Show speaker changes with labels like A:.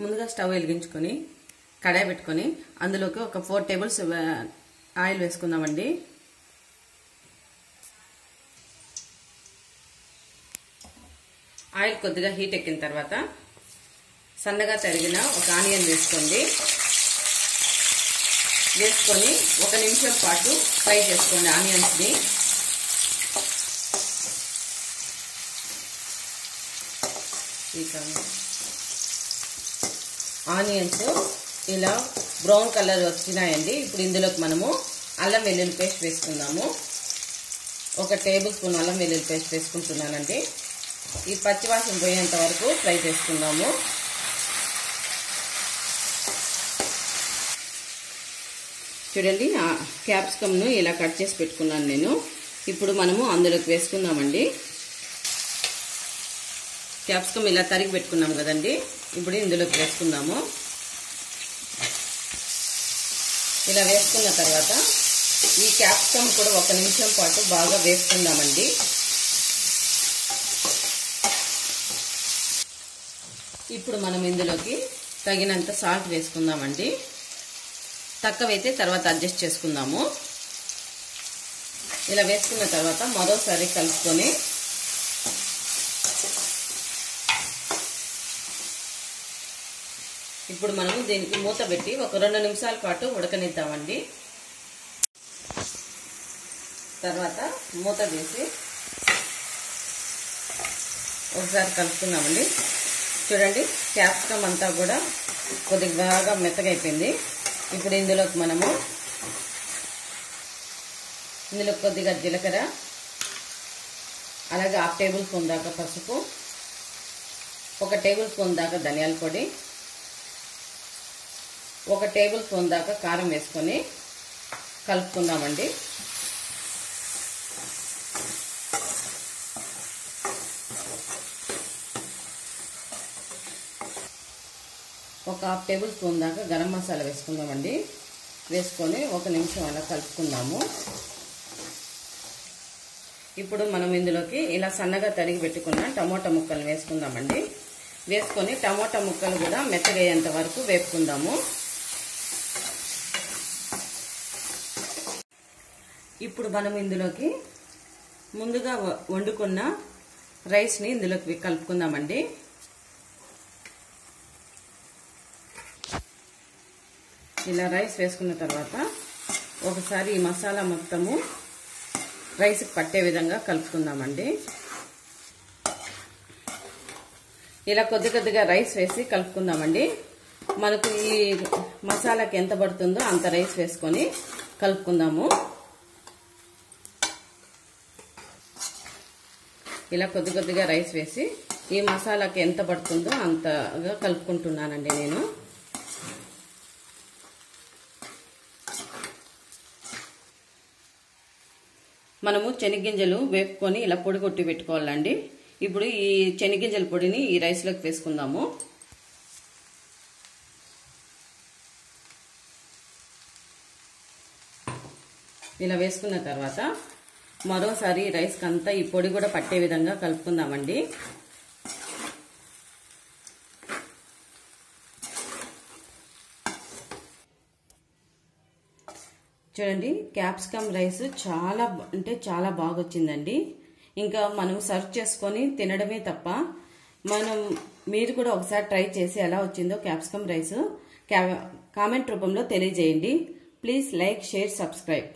A: ముందుగా స్టవ్ వెలిగించుకొని కడాయి పెట్టుకొని అందులోకి ఒక 4 టేబుల్స్ ఆయిల్ వేసుకుందామండి. ఆయిల్ కొద్దిగా హీట్ ఎక్కిన తర్వాత సన్నగా తరిగిన ఒక ఆనియన్ వేసుకోండి. వేసుకొని 1 నిమిషం పాటు ఫ్రై చేసుకోండి ఆనియన్స్ని. ఆనియన్స్ ఇలా బ్రౌన్ కలర్ వచ్చినాయండి. ఇప్పుడు ఇందులోకి మనము అల్లం వెల్లుల్లి పేస్ట్ వేసుకుందాము. 1 టేబుల్ స్పూన్ అల్లం వెల్లుల్లి పేస్ట్ వేసుకుంటున్నానండి. ఈ పచ్చివాసన పోయేంత వరకు ఫ్రై చేసుకుందాము. చూడండి, క్యాప్సికమ్ను ఇలా కట్ చేసి పెట్టుకున్నాను నేను. ఇప్పుడు మనము అందులోకి వేసుకుందామండి. క్యాప్సికమ్ ఇలా తరిగి పెట్టుకున్నాం కదండి, ఇప్పుడు ఇందులోకి వేసుకుందాము. ఇలా వేసుకున్న తర్వాత ఈ క్యాప్సికమ్ కూడా 1 నిమిషం పాటు బాగా వేసుకుందామండి. ఇప్పుడు మనం ఇందులోకి తగినంత సాల్ట్ వేసుకుందామండి. తక్కువైతే తర్వాత అడ్జస్ట్ చేసుకుందాము. ఇలా వేసుకున్న తర్వాత మరోసారి కలుపుకొని ఇప్పుడు మనం దీనికి మూత పెట్టి ఒక 2 నిమిషాల పాటు ఉడకనిద్దామండి. తర్వాత మూత వేసి ఒకసారి కలుపుకుందామండి. చూడండి, క్యాప్సికమ్ అంతా కూడా కొద్దిగా బాగా మెత్తగా అయిపోయింది. ఇప్పుడు ఇందులోకి మనము కొద్దిగా జీలకర్ర, అలాగే 1/2 టేబుల్ స్పూన్ దాకా పసుపు, 1 టేబుల్ స్పూన్ దాకా ధనియాల పొడి, 1 టేబుల్ స్పూన్ దాకా కారం వేసుకొని కలుపుకుందామండి. ఒక 1/2 టేబుల్ స్పూన్ దాకా గరం మసాలా వేసుకుందామండి. వేసుకొని 1 నిమిషం అలా కలుపుకుందాము. ఇప్పుడు మనం ఇందులోకి ఇలా సన్నగా తరిగి పెట్టుకున్న టమోటా ముక్కలు వేసుకుందామండి. వేసుకొని టమోటా ముక్కలు కూడా మెత్తగయ్యేంత వరకు వేపుకుందాము. ఇప్పుడు మనం ఇందులోకి ముందుగా వండుకున్న రైస్ని ఇందులోకి కలుపుకుందామండి. ఇలా రైస్ వేసుకున్న తర్వాత ఒకసారి ఈ మసాలా మొత్తము రైస్కి పట్టే విధంగా కలుపుకుందామండి. ఇలా కొద్దిగా రైస్ వేసి కలుపుకుందామండి. మనకు ఈ మసాలాకి ఎంత పడుతుందో అంత రైస్ వేసుకొని కలుపుకుందాము. ఇలా కొద్దిగా రైస్ వేసి ఈ మసాలాకి ఎంత పడుతుందో అంతగా కలుపుకుంటున్నానండి నేను. మనము శనగగింజలు వేపుకొని ఇలా పొడి కొట్టి పెట్టుకోవాలండి. ఇప్పుడు ఈ శనగగింజల పొడిని ఈ రైస్లోకి వేసుకుందాము. ఇలా వేసుకున్న తర్వాత మరోసారి రైస్కి అంతా ఈ పొడి కూడా పట్టే విధంగా కలుపుకుందామండి. చూడండి, క్యాప్సికమ్ రైస్ చాలా అంటే చాలా బాగా వచ్చిందండి. ఇంకా మనం సర్వ్ చేసుకొని తినడమే తప్ప మీరు కూడా ఒకసారి ట్రై చేసి ఎలా వచ్చిందో క్యాప్సికమ్ రైస్ కామెంట్ రూపంలో తెలియజేయండి. Please like, share, subscribe.